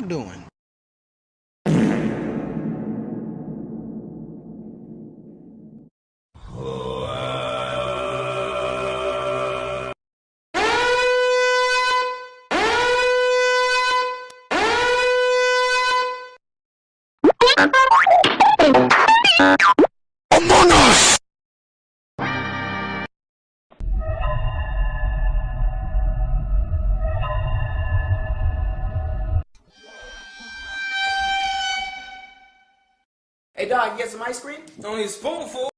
doing? Among Us! Hey dog, you get some ice cream? Only a spoonful.